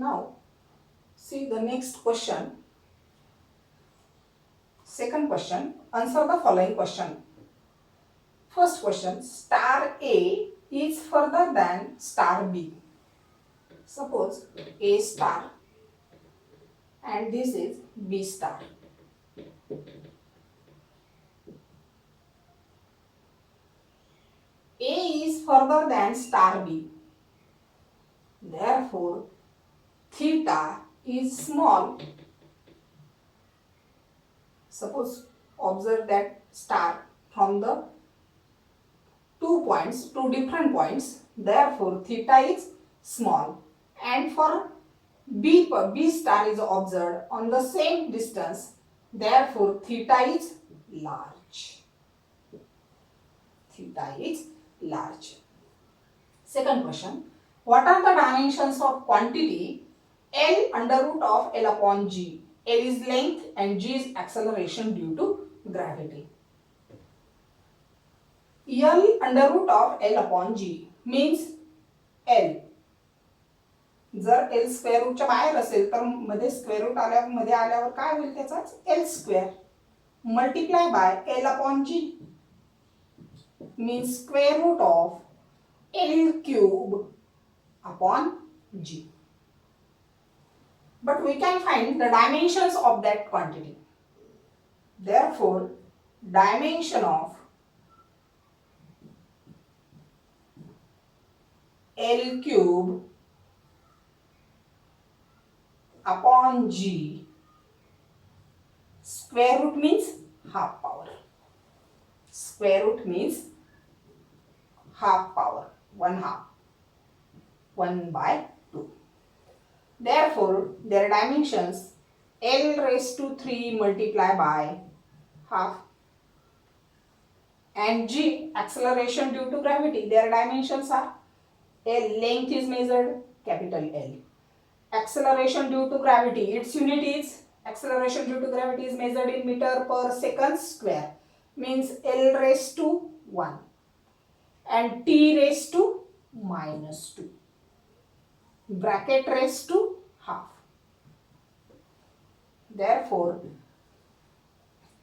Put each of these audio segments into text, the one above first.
Now see the next question. Second question, answer the following question. First question, star A is further than star B. Suppose A star and this is B star. A is further than star B. Therefore, theta is small. Suppose observe that star from the two different points. Therefore, theta is small. And for B star is observed on the same distance. Therefore, theta is large. Theta is large. Second question. What are the dimensions of quantity L under root of L upon G? L is length and G is acceleration due to gravity. L under root of L upon G means L. जर L square रूटच्या बाहेर असेल तर मध्ये square root आल्यावर काय होईल त्याचाच L square multiply by L upon G means square root of L cube upon G. But we can find the dimensions of that quantity. Therefore, dimension of L cube upon G, square root means half power. Square root means half power, 1/2, 1/2. Therefore, their dimensions L raised to 3 multiplied by half and G acceleration due to gravity. Their dimensions are L length is measured capital L. Acceleration due to gravity, its unit is acceleration due to gravity is measured in meter per second square means L raised to 1 and T raised to -2 bracket raised to half. Therefore,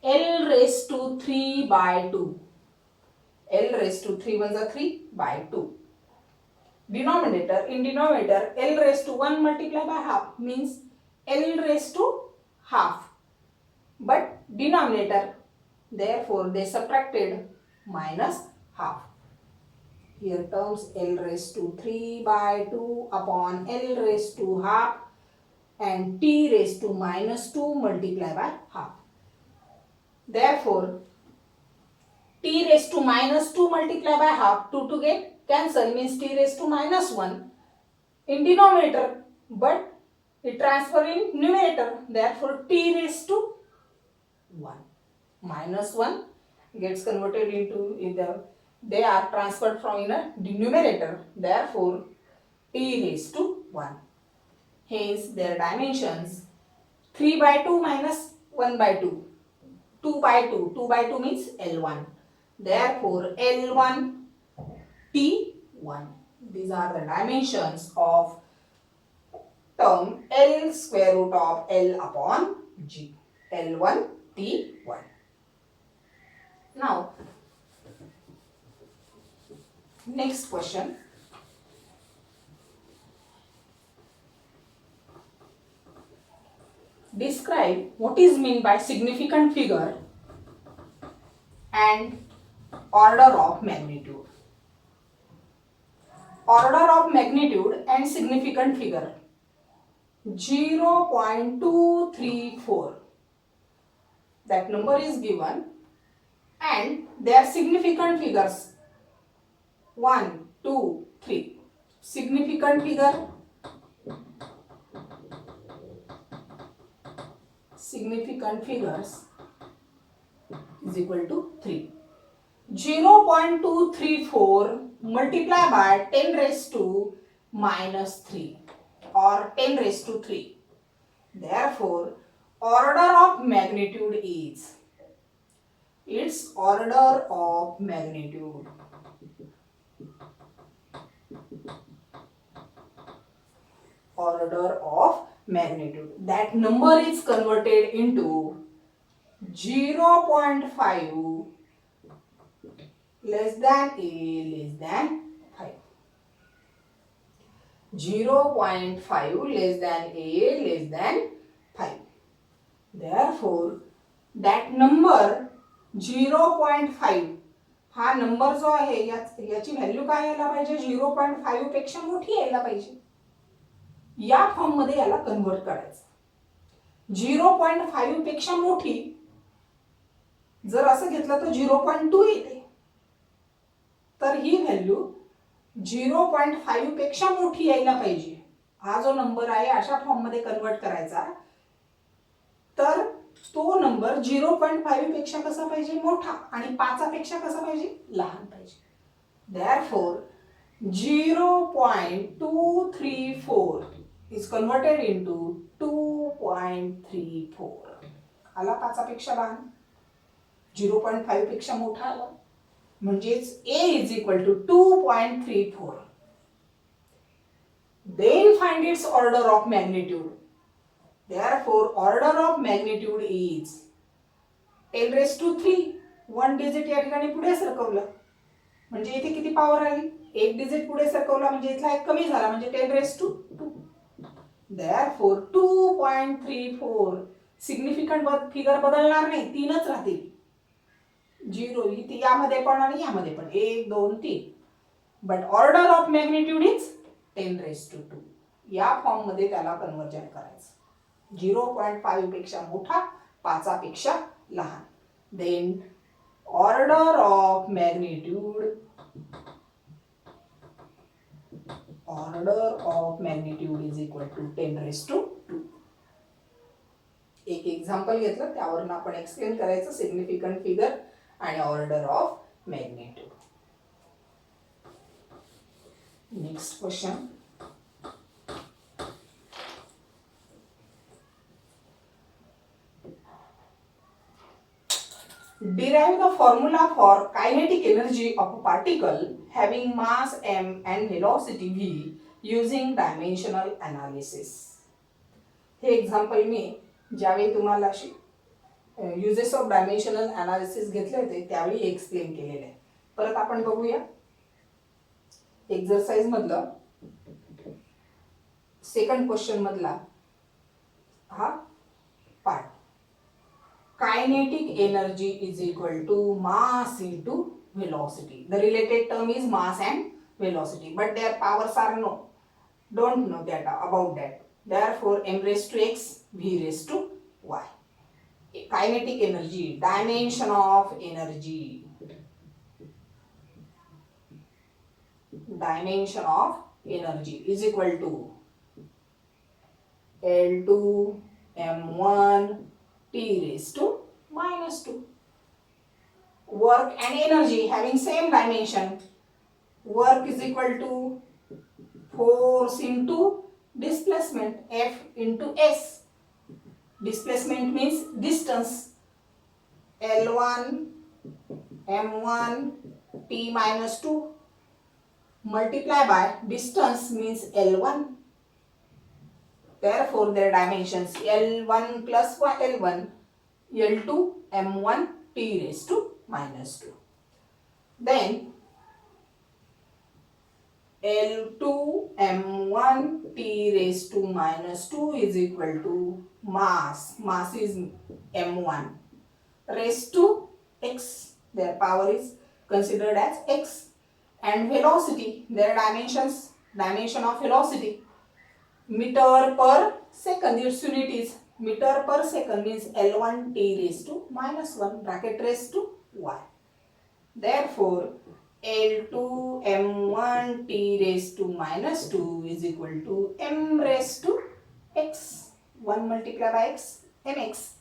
L raised to 3/2. L raised to 3 1 is 3/2. Denominator, in denominator L raised to 1 multiplied by half means L raised to half. But denominator, therefore they subtracted -half. Here terms L raised to 3/2 upon L raised to half and T raised to -2 multiplied by half. Therefore, T raised to -2 multiplied by half, 2 to get cancel means T raised to -1 in denominator, but it transfer in numerator. Therefore, T raised to 1. -1 gets converted into either they are transferred from in a numerator. Therefore, T raised to 1. Hence, their dimensions 3/2 minus 1/2. 2/2. 2/2 means L1. Therefore, L1 T1. These are the dimensions of term L square root of L upon G. L1 T1. Now, next question. Describe what is meant by significant figure and order of magnitude. Order of magnitude and significant figure 0.234. That number is given and their significant figures 1, 2, 3. Significant figure significant figures is equal to 3. 0.234 multiplied by 10 raised to -3 or 10 raised to 3. Therefore, order of magnitude is its order of magnitude order of magnitude. That number is converted into 0.5 less than a less than 5. 0.5 less than a less than 5. Therefore, that number 0.5 हा number जो आहे याची value काय यायला पाहिजे 0.5 पेक्षा मोठी यायला पाहिजे. या फॉर्म मध्ये याला कन्वर्ट करायचं. 0.5 पेक्षा मोठी जर असं घेतलं तर 0.2 येते. तर ही व्हॅल्यू 0.5 पेक्षा मोठी यायला पाहिजे. हा जो नंबर आहे अशा फॉर्म मध्ये कन्वर्ट करायचा तर तो नंबर 0.5 पेक्षा कसा पाहिजे मोठा आणि 5 पेक्षा कसा पाहिजे लहान पाहिजे. Therefore 0.234 is converted into 2.34. आला 5 पेक्षा लहान 0.5 पेक्षा मोठा आला म्हणजेच a is equal to 2.34. Then find its order of magnitude. Therefore, order of magnitude is 10 raised to 3. 1 digit या ठिकाणी पुढे सरकवलं म्हणजे इथे किती पॉवर आली 1 डिजिट पुढे सरकवला म्हणजे इथला 1 कमी झाला म्हणजे 10 raised to 2. Therefore 2.34 significant figure बदलणार नाही 3च राहतील. 0 इथे यामध्ये पण आणि यामध्ये पण 1 2 3. But order of magnitude is 10 raised to 2. या फॉर्म मध्ये त्याला कन्वर्जन करायचं. 0.5 पेक्षा मोठा 5 पेक्षा लहान. Then order of magnitude is equal to 10 raised to 2. एक एक्झाम्पल घेतलं त्यावरून आपण एक्सप्लेन करायचं सिग्निफिकंट फिगर आणि order of magnitude. Next question. Derive the formula for kinetic energy of a particle having mass m and velocity v using dimensional analysis. Hey example मी ज्यावेळी तुम्हाला uses of dimensional analysis घेतले होते त्यावेळी explain केलेले आहे. परत आपण बघूया एक्सरसाइज मधलं सेकंड क्वेश्चन मधला हा part. Kinetic energy is equal to mass into velocity. The related term is mass and velocity, but their powers are don't know that about that. Therefore, m raised to x, v raised to y. Kinetic energy, dimension of energy. Dimension of energy is equal to L2 m1 t raised to minus 2. Work and energy having same dimension. Work is equal to force into displacement F into S. Displacement means distance. L1 m1 t minus 2 multiply by distance means L1. Therefore, their dimensions L1 plus L1, L2 m1 t raised to minus 2. Then L2 m1 t raised to minus 2 is equal to mass. Mass is m1 raised to x. Their power is considered as x. And velocity, their dimensions, dimension of velocity. Meter per second, its unit is meter per second means L1 t raised to minus 1 bracket raised to y. Therefore, L2 m1 t raised to minus 2 is equal to m raised to x. 1 multiplied by x, mx.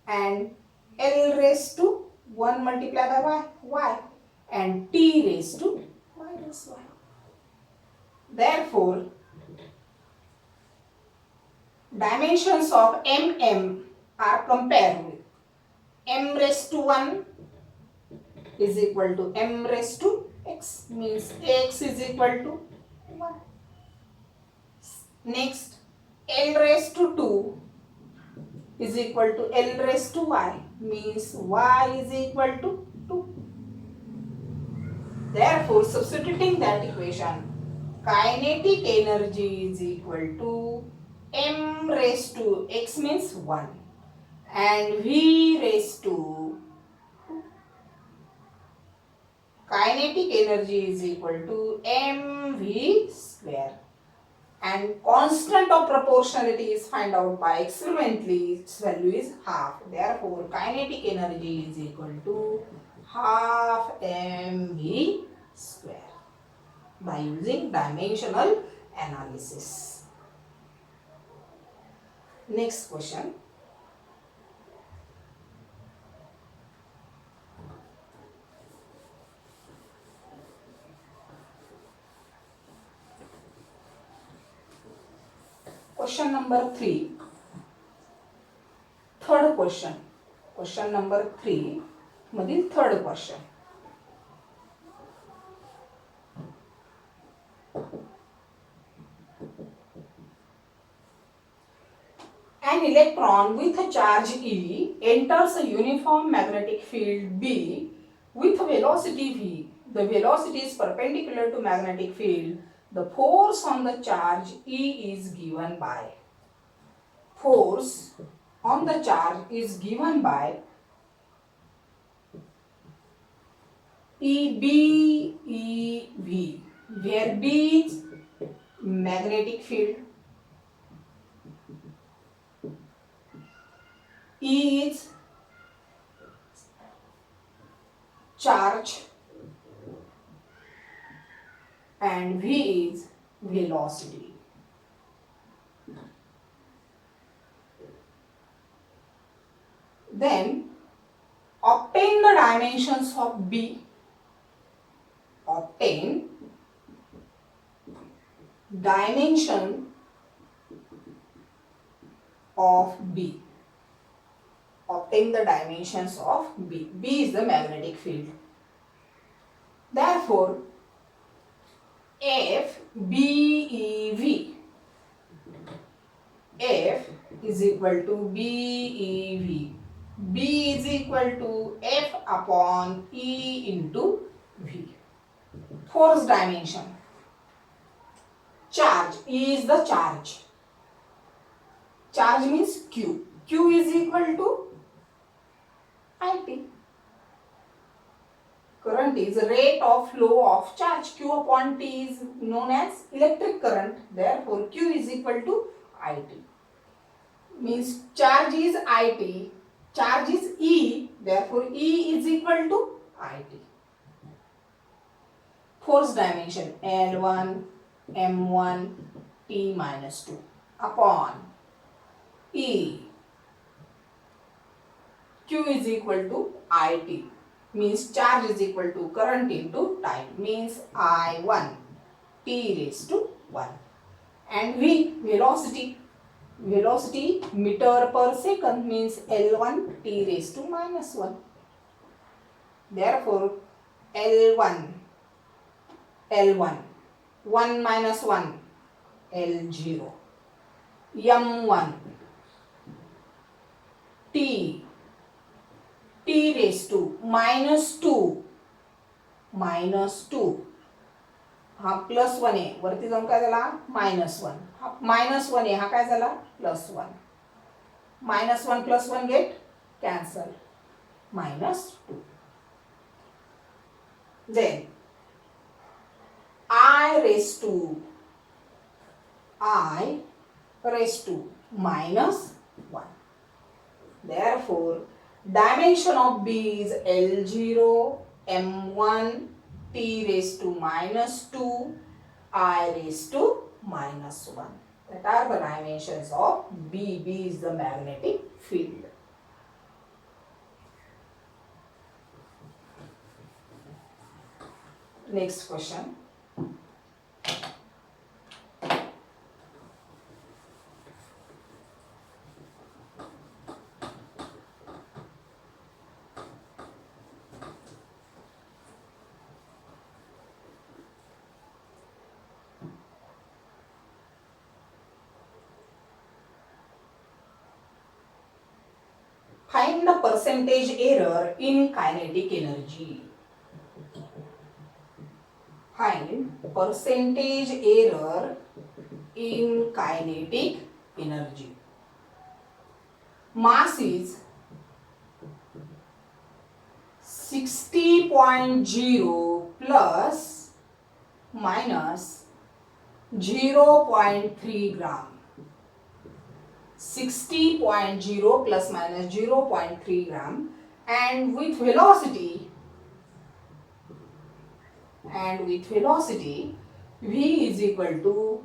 And L raised to 1 multiplied by y. And t raised to minus y. Therefore, dimensions of mm are compared with m raised to 1 is equal to m raised to x means x is equal to 1. Next, L raised to 2 is equal to L raised to y, means y is equal to 2. Therefore, substituting that equation, kinetic energy is equal to m raised to x means 1 and v raised to kinetic energy is equal to mv square, and constant of proportionality is find out by experimentally, its value is half. Therefore, kinetic energy is equal to half mv square by using dimensional analysis. Next question. Question number 3. Third question. Question number 3 मधील third question. An electron with a charge E enters a uniform magnetic field B with a velocity V. The velocity is perpendicular to magnetic field. The force on the charge E is given by. Force on the charge is given by EB, where B is magnetic field, E is charge, and V is velocity. Then obtain the dimensions of B. Obtain dimension of B. Obtain the dimensions of B. B is the magnetic field. Therefore, FBEV. F is equal to BEV. B is equal to F upon E into V. Force dimension. Charge. E is the charge. Charge means Q. Q is equal to IT. Current is rate of flow of charge. Q upon T is known as electric current. Therefore, Q is equal to IT. Means charge is IT. Charge is E. Therefore, E is equal to IT. Force dimension L1, M1, T minus 2 upon E. Q is equal to IT. Means charge is equal to current into time. Means I1 T raised to 1. And V, velocity. Velocity meter per second means L1 T raised to minus 1. Therefore, L1, 1 minus 1, L0. M1, T raised to minus 2, हा plus 1 आहे, वरती जाऊन काय झाला minus 1. हा minus 1 आहे, हा काय झाला plus 1. Minus 1 plus 1 get cancel, minus 2. Then I raised to minus 1. Therefore, dimension of B is L0, M1, T raised to minus 2, I raised to minus 1. That are the dimensions of B. B is the magnetic field. Next question. Find the percentage error in kinetic energy. Find percentage error in kinetic energy. Mass is 60.0 plus minus 0.3 gram. 60.0 plus minus 0.3 gram, and with velocity v is equal to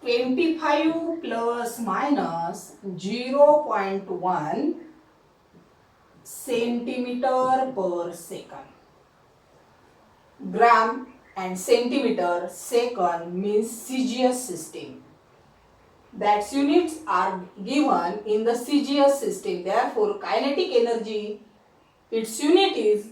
25 plus minus 0.1 centimeter per second. Gram and centimeter second means CGS system. That units are given in the CGS system. Therefore, kinetic energy, its unit is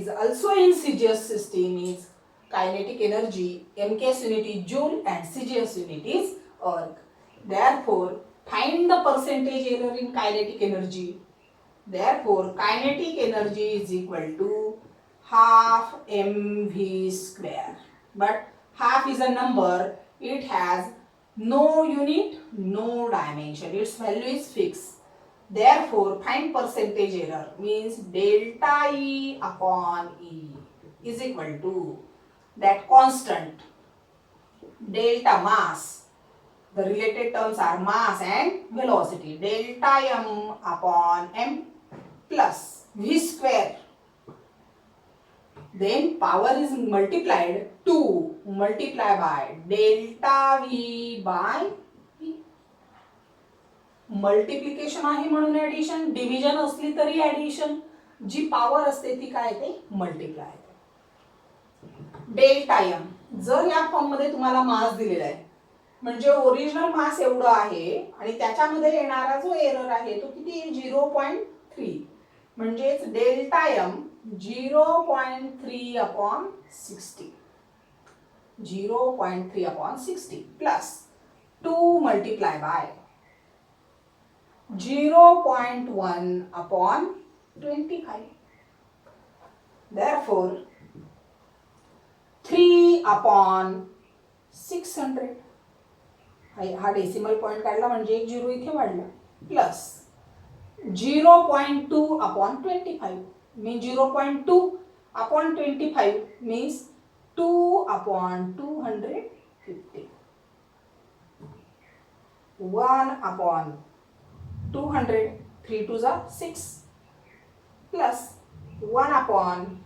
also in CGS system is kinetic energy. MKS unit is joule and CGS unit is erg. Therefore, find the percentage error in kinetic energy. Therefore, kinetic energy is equal to half mv square. But half is a number. It has no unit, no dimension. Its value is fixed. Therefore, find percentage error means delta E upon E is equal to that constant delta mass. The related terms are mass and velocity. Delta m upon m plus v square. Then power is multiplied 2 multiplied by delta v by v. Multiplication आहे म्हणून addition, division असली तरी addition, जी power असते ती काय ते multiply. Delta M जर या फॉर्म मध्ये तुम्हाला मास दिलेला आहे म्हणजे ओरिजिनल मास एवढं आहे आणि त्याच्यामध्ये येणारा जो एरर आहे तो किती 0.3 म्हणजेच delta M 0.3 upon 60. 0.3 upon 60 plus 2 multiplied by 0.1 upon 25. Therefore, 3 upon 600. हा डेसिमल पॉइंट काढला म्हणजे एक झिरो इथे वाढला plus 0.2 upon 25 means 0.2 upon 25 means 2 upon 250. 1 upon 200, 3 2s are 6 plus 1 upon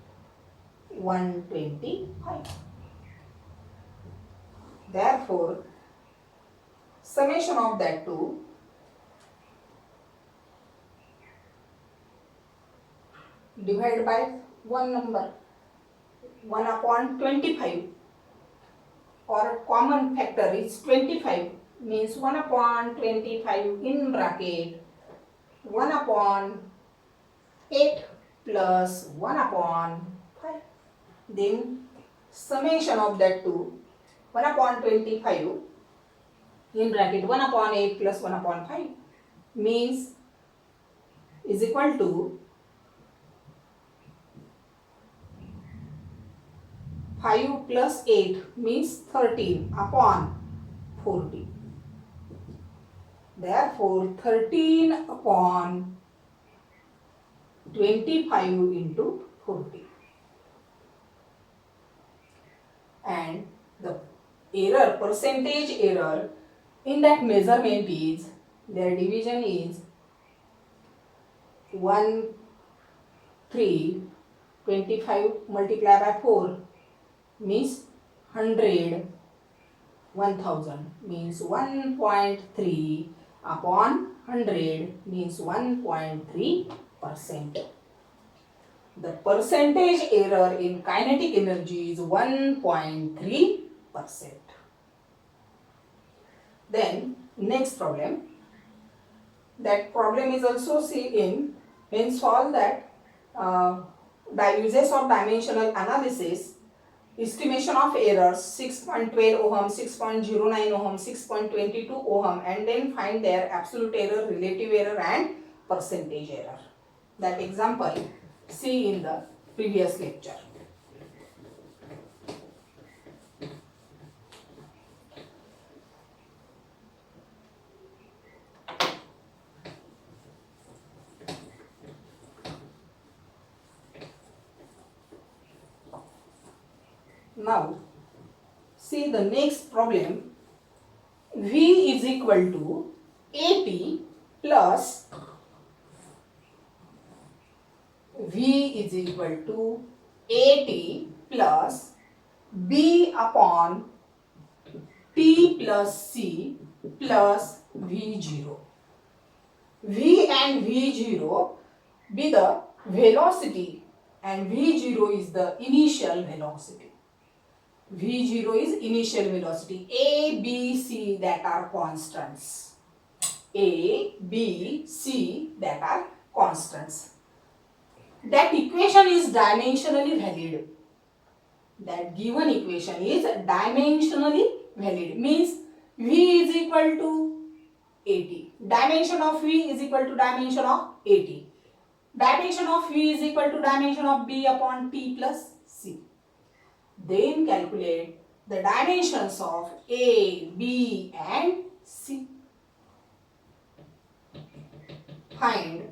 125. Therefore, summation of that two divided by one number 1 upon 25 or common factor is 25 means 1 upon 25 in bracket 1 upon 8 plus 1 upon 5. Then summation of that two 1 upon 25 in bracket 1 upon 8 plus 1 upon 5 means is equal to 5 plus 8 means 13 upon 40. Therefore, 13 upon 25 into 40. And the error, percentage error in that measurement is, their division is 1, 3, 25 multiplied by 4 means 100, 1000 means 1.3 upon 100 means 1.3%. The percentage error in kinetic energy is 1.3%. Then next problem. That problem is also seen when solve that the uses of dimensional analysis. Estimation of errors 6.12 ohm, 6.09 ohm, 6.22 ohm and then find their absolute error, relative error and percentage error. That example see in the previous lecture. Now see the next problem. V is equal to 80 plus V is equal to 80 plus B upon T plus C plus V0. V and V0 be the velocity and V0 is the initial velocity. V0 is initial velocity. A, B, C that are constants. A, B, C that are constants. That equation is dimensionally valid. That given equation is dimensionally valid. Means V is equal to 80. Dimension of V is equal to dimension of 80. Dimension of V is equal to dimension of B upon T plus C. Then calculate the dimensions of A, B and C. Find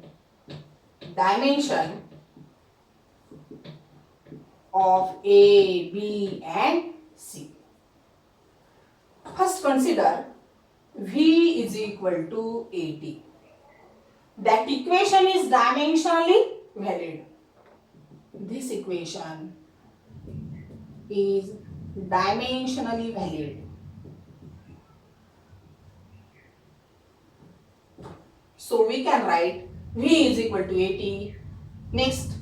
dimension of A, B and C. First consider V is equal to 80. That equation is dimensionally valid. This equation is dimensionally valid. So we can write V is equal to 80. Next,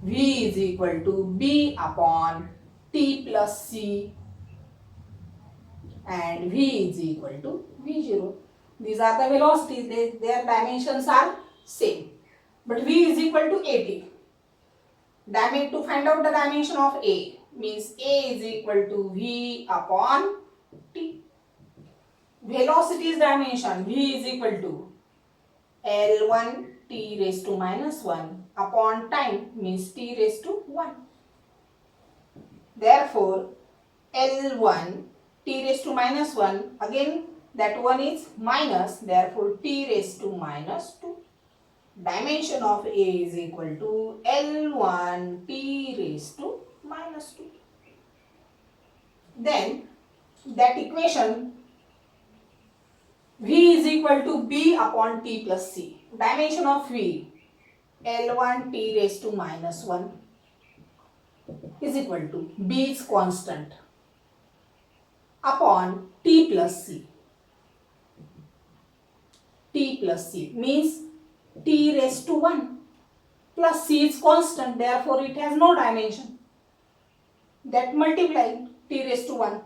V is equal to B upon T plus C and V is equal to V0. These are the velocities, their dimensions are same. But V is equal to 80. To find out the dimension of A means A is equal to V upon T. Velocity's dimension V is equal to L1 T raised to minus 1 upon time means T raised to 1. Therefore, L1 T raised to minus 1, again that 1 is minus, therefore T raised to minus 2. Dimension of A is equal to L1 T raised to minus 2. Then that equation V is equal to B upon T plus C. Dimension of V L1 T raised to minus 1 is equal to B is constant upon T plus C. T plus C means T raised to 1 plus C is constant, therefore it has no dimension. That multiply T raised to 1.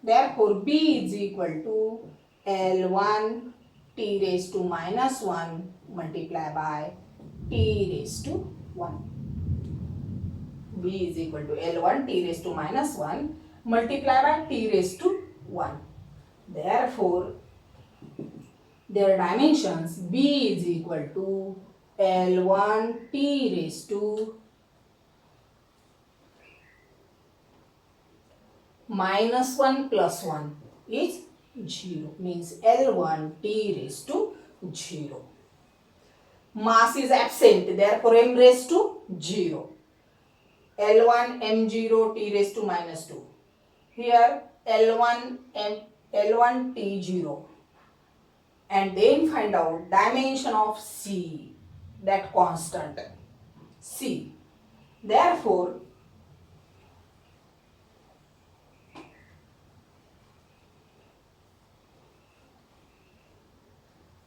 Therefore B is equal to L1 T raised to minus 1 multiply by T raised to 1. B is equal to L1 T raised to minus 1 multiply by T raised to 1. Therefore, their dimensions B is equal to L1 T raised to minus 1 plus 1 is 0. Means L1 T raised to 0. Mass is absent, therefore M raised to 0. L1 M0 T raised to minus 2. Here L1 T0. And then find out dimension of C, that constant C. Therefore,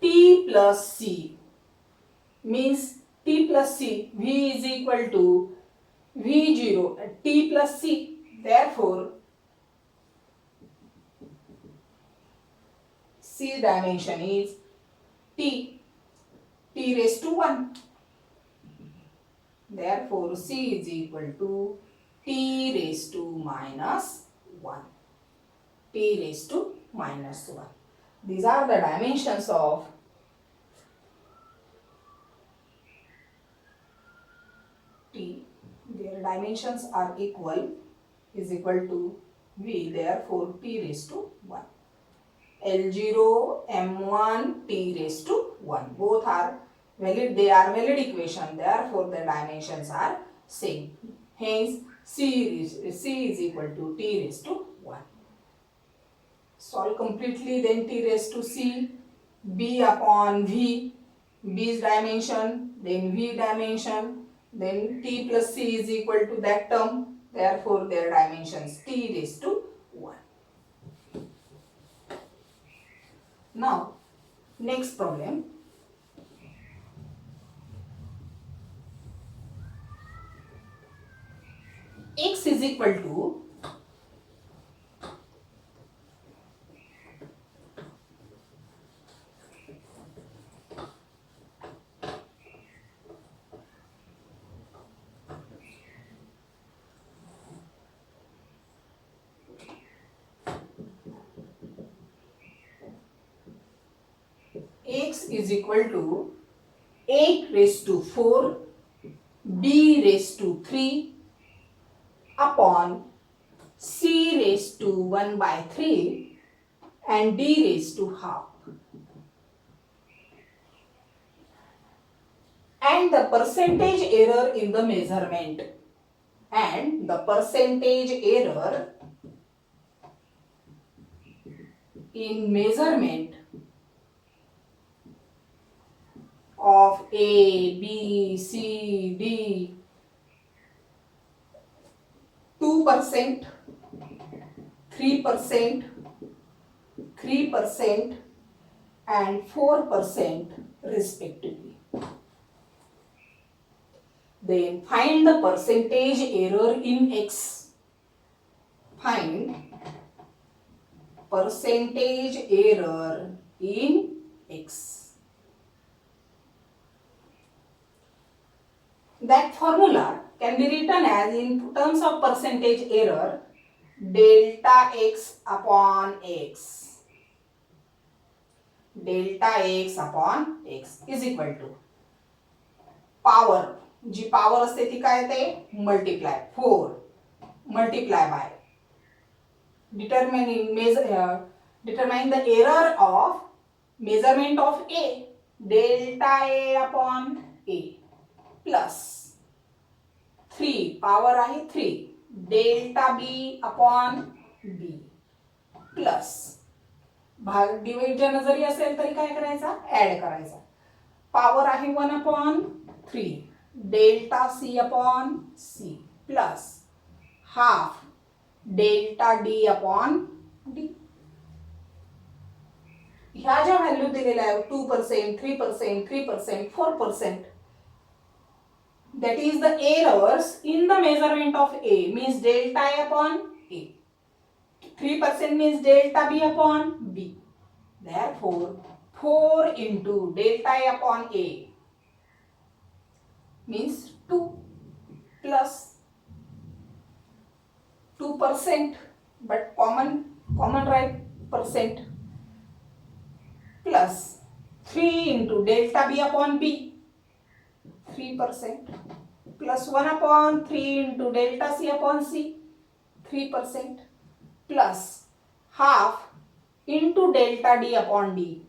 T plus C means T plus C, V is equal to V0, T plus C. Therefore, C dimension is T raised to 1. Therefore, C is equal to T raised to minus 1. T raised to minus 1. These are the dimensions of the dimensions are equal, is equal to V, therefore T raised to 1. L0, M1, T raised to 1. Both are valid, they are valid equation, therefore the dimensions are same. Hence, C is equal to T raised to 1. Solve completely, then T raised to C, B upon V, B's dimension, then V dimension, then T plus C is equal to that term, therefore their dimensions T raised to 1. Now, next problem. X is equal to X is equal to 8 raised to 4, B raised to 3 upon C raised to 1 by 3 and D raised to half. And the percentage error in the measurement. And the percentage error in measurement of A, B, C, D 2%, 3%, 3% and 4% respectively. Then find the percentage error in X. Find percentage error in X. That formula can be written as, in terms of percentage error, delta X upon X. Delta X upon X is equal to power. G power असते ती काय येते? Multiply 4 multiply by determining the error of measurement of A, delta A upon A plus 3 power आहे 3 delta B upon B plus भाग division जरी असेल तरी काय करायचा? ऍड करायचा. पॉवर आहे 1 upon 3 delta C upon C plus half delta D upon D. ह्या ज्या व्हॅल्यू दिलेल्या आहेत 2%, 3%, 3%, 4%, that is the errors in the measurement of A, means delta A upon A. 3% means delta B upon B. Therefore, 4 into delta A upon A means 2 plus 2%, but common right percent, plus 3 into delta B upon B 3% plus 1 upon 3 into delta C upon C 3% plus half into delta D upon D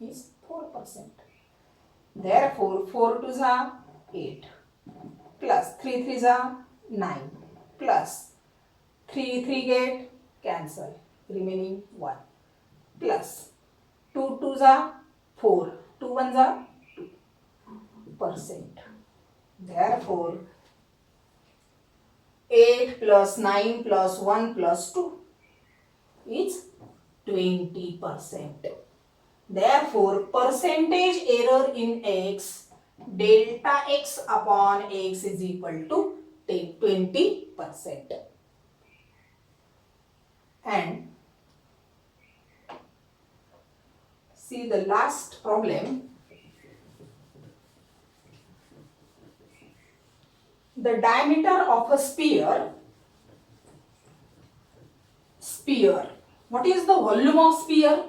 is 4%. Therefore, 4 2s are 8 plus 3 3s are 9 plus 3 3 get cancel, remaining 1 plus 2 2s are 4, 2 1s are 2%. Therefore, 8 plus 9 plus 1 plus 2 is 20%. Therefore, percentage error in X, delta X upon X is equal to 20%. And see the last problem. The diameter of a sphere. What is the volume of sphere?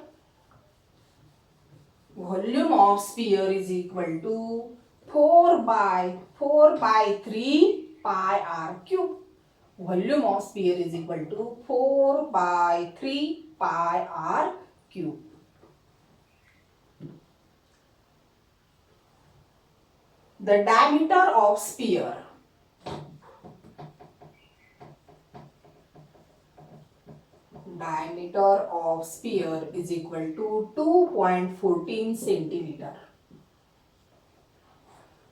Volume of sphere is equal to 4 by 3 pi r cube. Volume of sphere is equal to 4 by 3 pi r cube. The diameter of sphere is equal to 2.14 centimeter.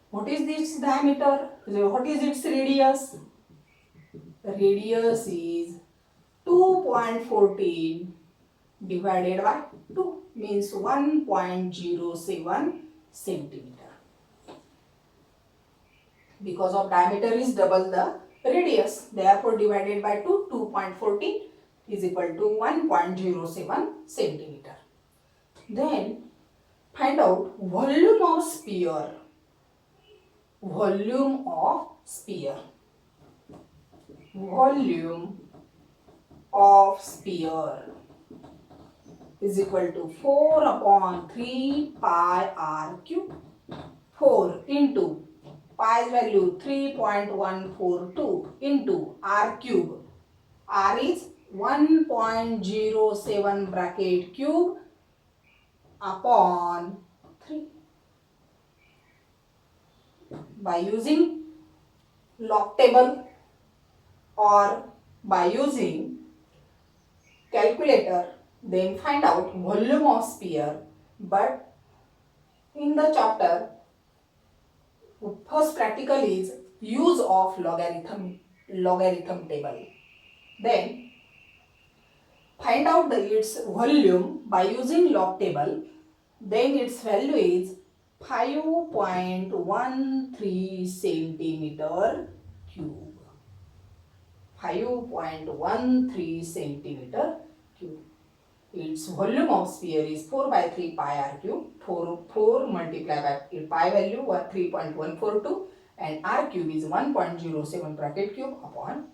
What is this diameter? What is its radius? Radius is 2.14 divided by 2 means 1.07 centimeter. Because of diameter is double the radius, therefore divided by 2, 2.14 is equal to 1.07 centimeter. Then find out volume of sphere. Volume of sphere. Volume of sphere is equal to 4 upon 3 pi r cube. 4 into pi's value 3.142 into r cube. R is 1.07 bracket cube upon 3. By using log table or by using calculator, then find out volume of sphere. But in the chapter, first practical is use of logarithm table. Then find out its volume by using log table. Then its value is 5.13 centimeter cube. 5.13 centimeter cube. Its volume of sphere is 4 by 3 pi r cube. 4 multiplied by pi value 3.142 and r cube is 1.07 bracket cube upon